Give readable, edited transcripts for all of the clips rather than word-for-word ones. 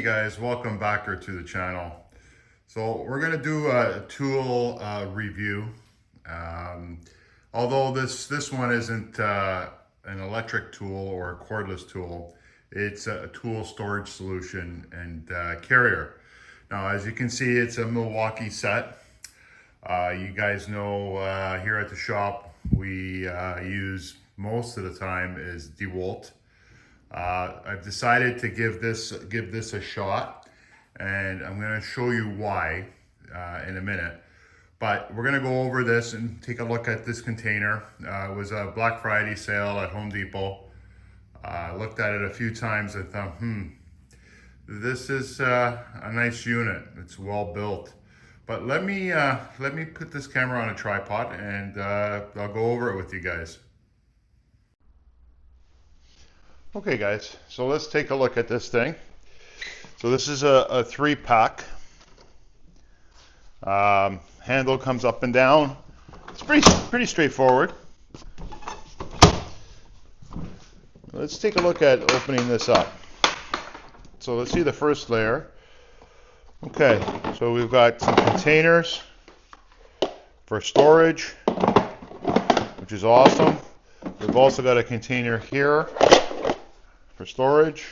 Hey guys, welcome back to the channel. So we're going to do a tool review. Um, Although this one isn't an electric tool or a cordless tool, it's a tool storage solution and carrier. Now, as you can see, it's a Milwaukee set. You guys know here at the shop we use most of the time is DeWalt. I've decided to give this a shot, and I'm going to show you why in a minute. But we're going to go over this and take a look at this container. It was a Black Friday sale at Home Depot. Looked at it a few times and thought, this is a nice unit. It's well built. But let me put this camera on a tripod and I'll go over it with you guys. Okay guys, so let's take a look at this thing. So this is a 3-pack. Handle comes up and down. It's pretty straightforward. Let's take a look at opening this up. So let's see the first layer. Okay, so we've got some containers for storage, which is awesome. We've also got a container here for storage,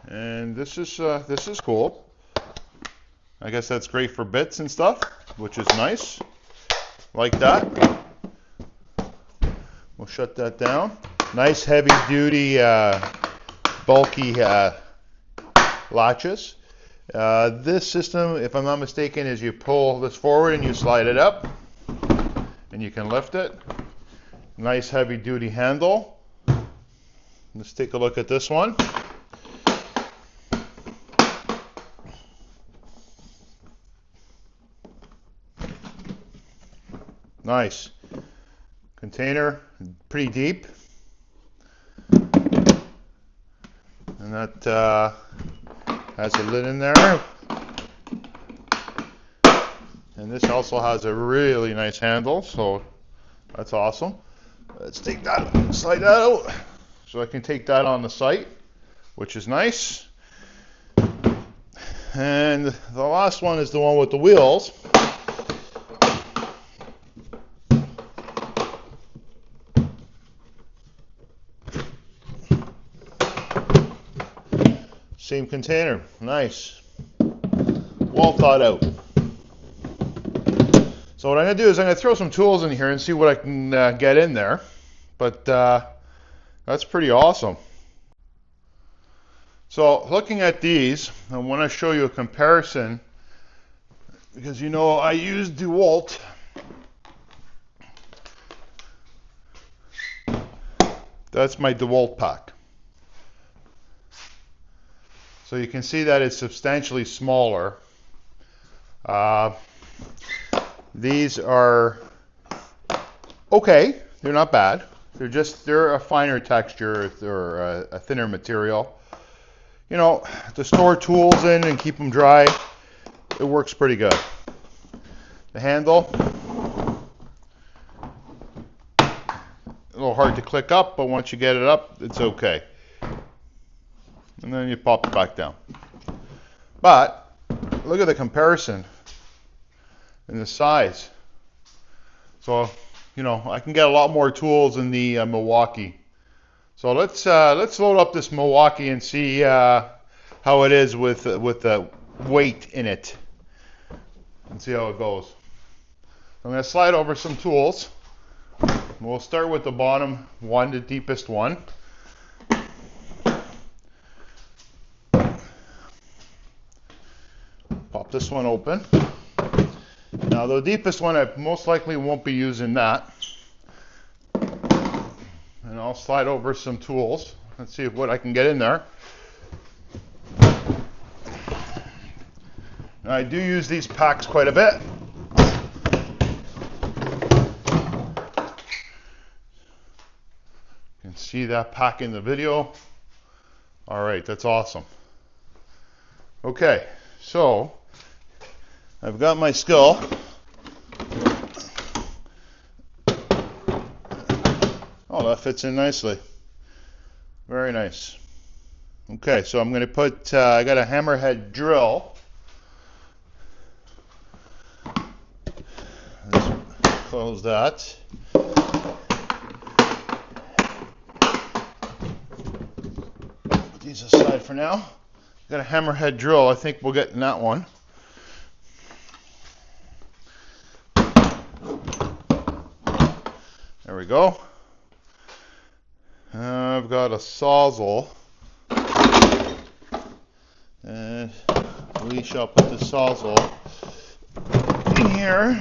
and this is cool. I guess that's great for bits and stuff, which is nice. Like that. We'll shut that down. Nice heavy duty, bulky latches. This system, if I'm not mistaken, is you pull this forward and you slide it up, and you can lift it. Nice heavy duty handle. Let's take a look at this one. Nice. Container, pretty deep. And that has a lid in there. And this also has a really nice handle, so that's awesome. Let's take that, slide that out. So I can take that on the site, which is nice. And the last one is the one with the wheels. Same container, nice. Well thought out. So what I'm going to do is I'm going to throw some tools in here and see what I can get in there. But that's pretty awesome. So looking at these, I want to show you a comparison because you know I use DeWalt. That's my DeWalt pack. So you can see that it's substantially smaller. These are okay, they're not bad. They're a finer texture, they're a thinner material. You know, to store tools in and keep them dry, it works pretty good. The handle, a little hard to click up, but once you get it up, it's okay. And then you pop it back down. But look at the comparison in the size. So, you know, I can get a lot more tools in the Milwaukee. So let's load up this Milwaukee and see how it is with the weight in it, and see how it goes. I'm going to slide over some tools. We'll start with the bottom one, the deepest one. Pop this one open. Now the deepest one, I most likely won't be using that. And I'll slide over some tools. Let's see what I can get in there. Now, I do use these packs quite a bit. You can see that pack in the video. All right, that's awesome. Okay, so I've got my skill. Oh, that fits in nicely. Very nice. Okay, so I'm going to put, I got a hammerhead drill. Let's close that. Put these aside for now. Got a hammerhead drill. I think we'll get in that one. There we go. I've got a sawzall. And we shall put the sawzall in here,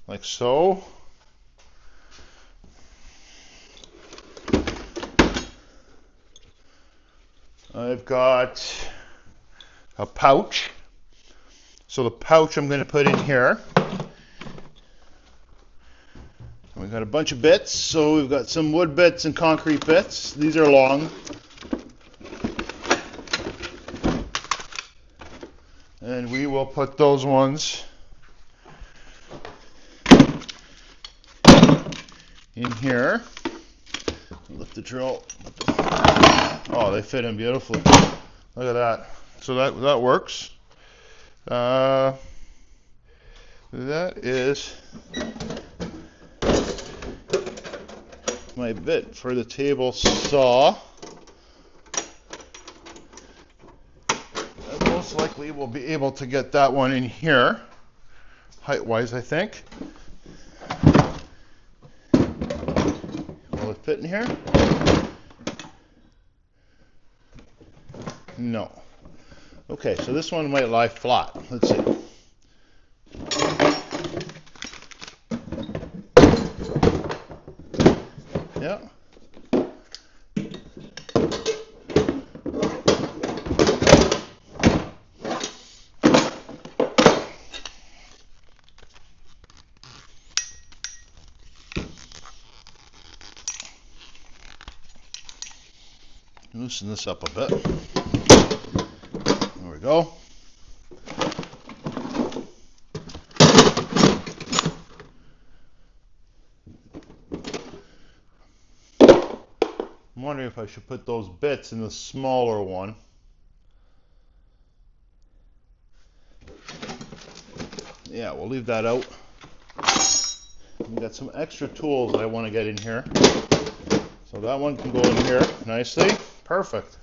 like so. I've got a pouch. So the pouch I'm going to put in here. We've got a bunch of bits. So we've got some wood bits and concrete bits. These are long. And we will put those ones in here. Lift the drill. Oh, they fit in beautifully. Look at that. So that works. That is my bit for the table saw. Most likely we'll be able to get that one in here, height-wise, I think. Will it fit in here? No. Okay, so this one might lie flat. Let's see. Yeah. Loosen this up a bit. There we go. I'm wondering if I should put those bits in the smaller one. Yeah, we'll leave that out. We got some extra tools that I want to get in here. So that one can go in here nicely. Perfect.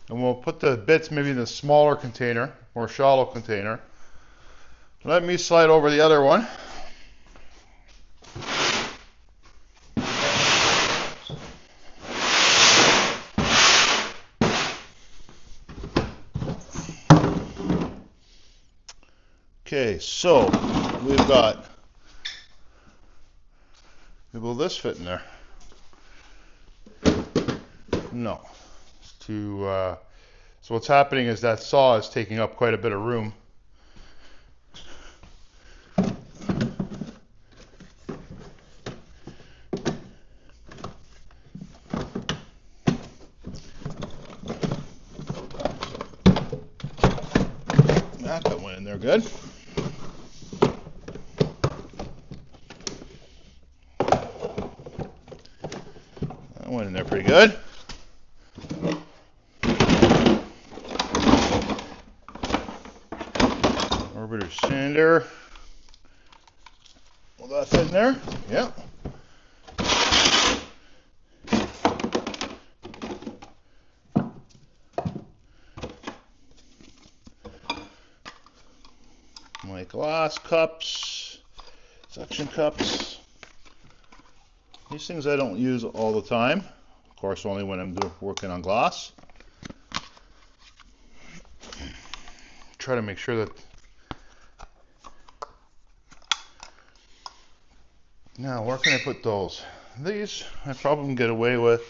And we'll put the bits maybe in the smaller container, more shallow container. Let me slide over the other one. Okay, so will this fit in there? No. So what's happening is that saw is taking up quite a bit of room. That went in there good. That went in there pretty good. Orbiter sander. Will that fit in there? Yeah. My glass cups, suction cups. These things I don't use all the time. Of course, only when I'm working on glass. Try to make sure that. Now, where can I put those? These, I probably can get away with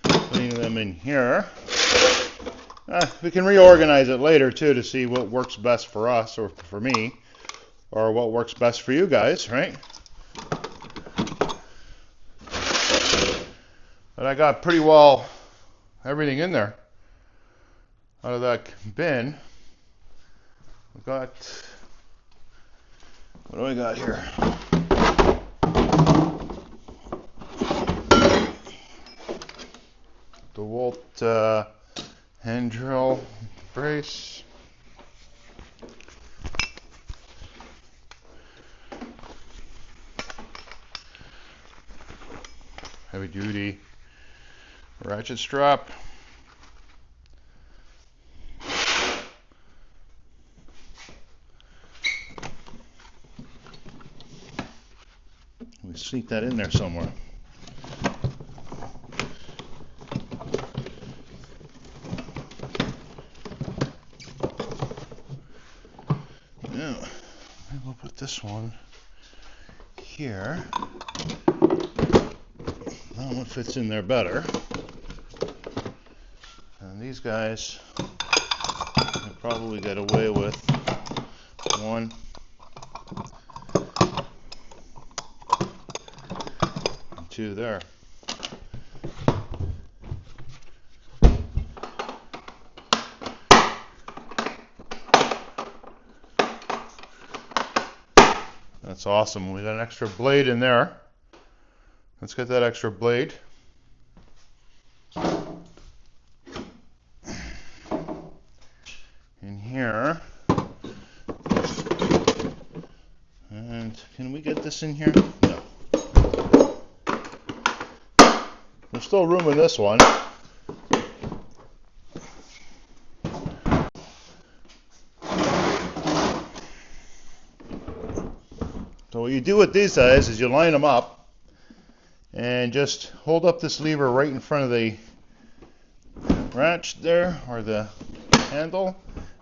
putting them in here. We can reorganize it later too to see what works best for us or for me, or what works best for you guys, right? But I got pretty well everything in there out of that bin. I've got, what do I got here? DeWalt hand drill brace. Heavy duty ratchet strap. We sneak that in there somewhere. Now, we'll put this one here. That one fits in there better. And these guys I probably get away with one. And two there. That's awesome. We got an extra blade in there. Let's get that extra blade. In here. And can we get this in here? No. There's still room in this one. So what you do with these guys is you line them up and just hold up this lever right in front of the ratchet there, or the handle,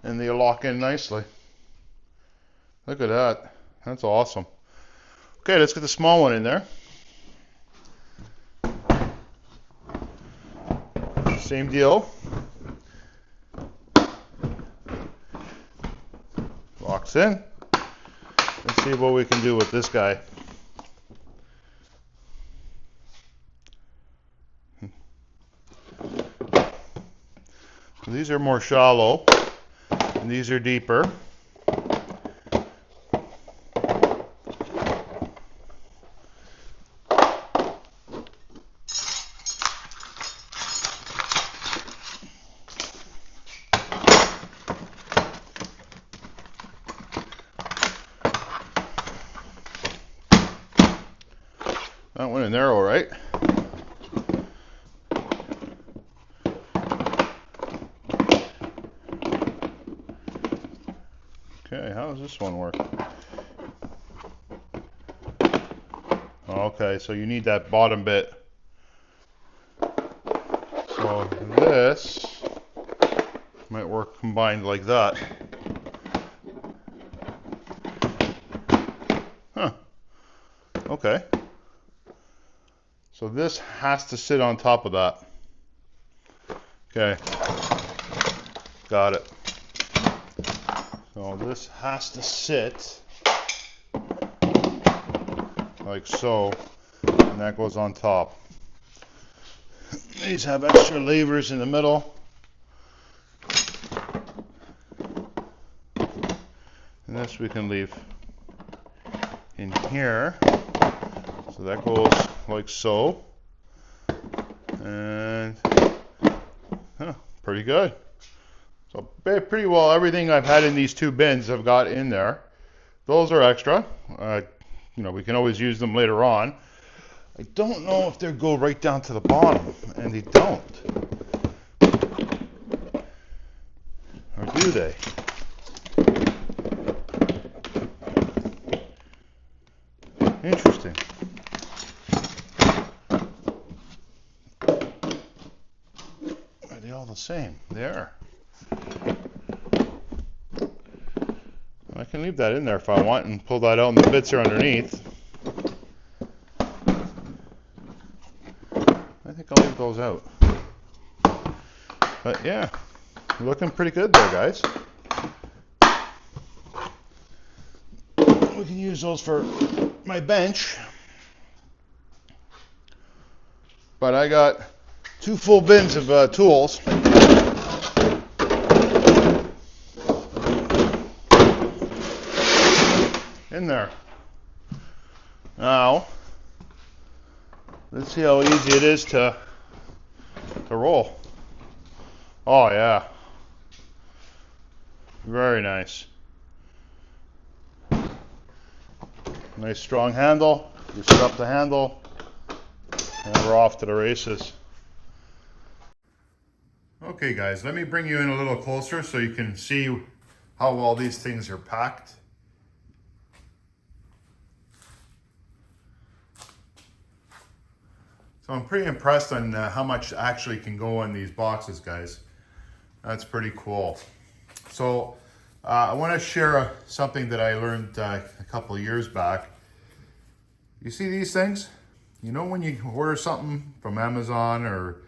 and they lock in nicely. Look at that. That's awesome. Okay, let's get the small one in there. Same deal. Locks in. Let's see what we can do with this guy. So these are more shallow, and these are deeper. That went in there all right. Okay, how does this one work? Okay, so you need that bottom bit. So this might work combined like that. Huh. Okay. So this has to sit on top of that. Okay. Got it. So this has to sit like so, and that goes on top. These have extra levers in the middle. And this we can leave in here. So that goes like so. And pretty good. So pretty well everything I've had in these two bins I've got in there. Those are extra. We can always use them later on. I don't know if they go right down to the bottom, and they don't. Or do they? Interesting. Are they all the same? They are. I can leave that in there if I want and pull that out, and the bits are underneath. I think I'll leave those out. But yeah, looking pretty good there, guys. We can use those for my bench. But I got 2 full bins of tools. In there. Now, let's see how easy it is to to roll. Oh yeah, very nice. Nice strong handle. You set up the handle, and we're off to the races. Okay guys, let me bring you in a little closer so you can see how well these things are packed. So I'm pretty impressed on how much actually can go in these boxes, guys. That's pretty cool. So I want to share something that I learned a couple of years back. You see these things? You know when you order something from Amazon or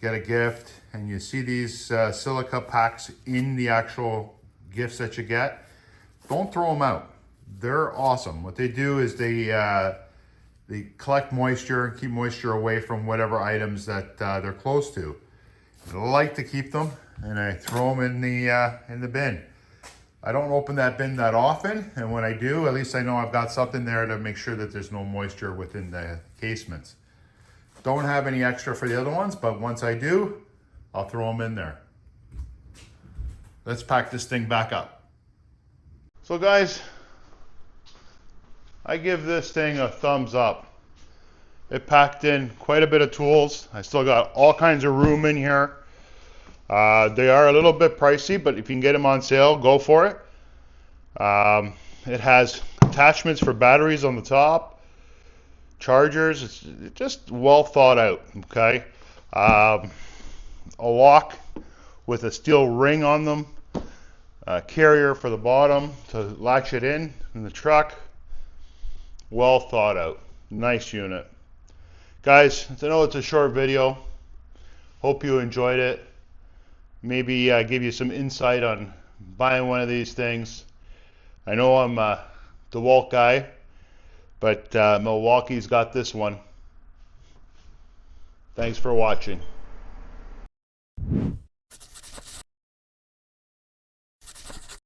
get a gift and you see these silica packs in the actual gifts that you get? Don't throw them out. They're awesome. What they do is they collect moisture and keep moisture away from whatever items that they're close to. I like to keep them, and I throw them in the bin. I don't open that bin that often, and when I do, at least I know I've got something there to make sure that there's no moisture within the casements. Don't have any extra for the other ones, but once I do, I'll throw them in there. Let's pack this thing back up. So guys, I give this thing a thumbs up. It packed in quite a bit of tools. I still got all kinds of room in here. They are a little bit pricey, but if you can get them on sale, go for it. It has attachments for batteries on the top, chargers. It's just well thought out, okay? A lock with a steel ring on them, a carrier for the bottom to latch it in the truck. Well thought out. Nice unit. Guys, I know it's a short video. Hope you enjoyed it. Maybe give you some insight on buying one of these things. I know I'm a DeWalt guy, but Milwaukee's got this one. Thanks for watching.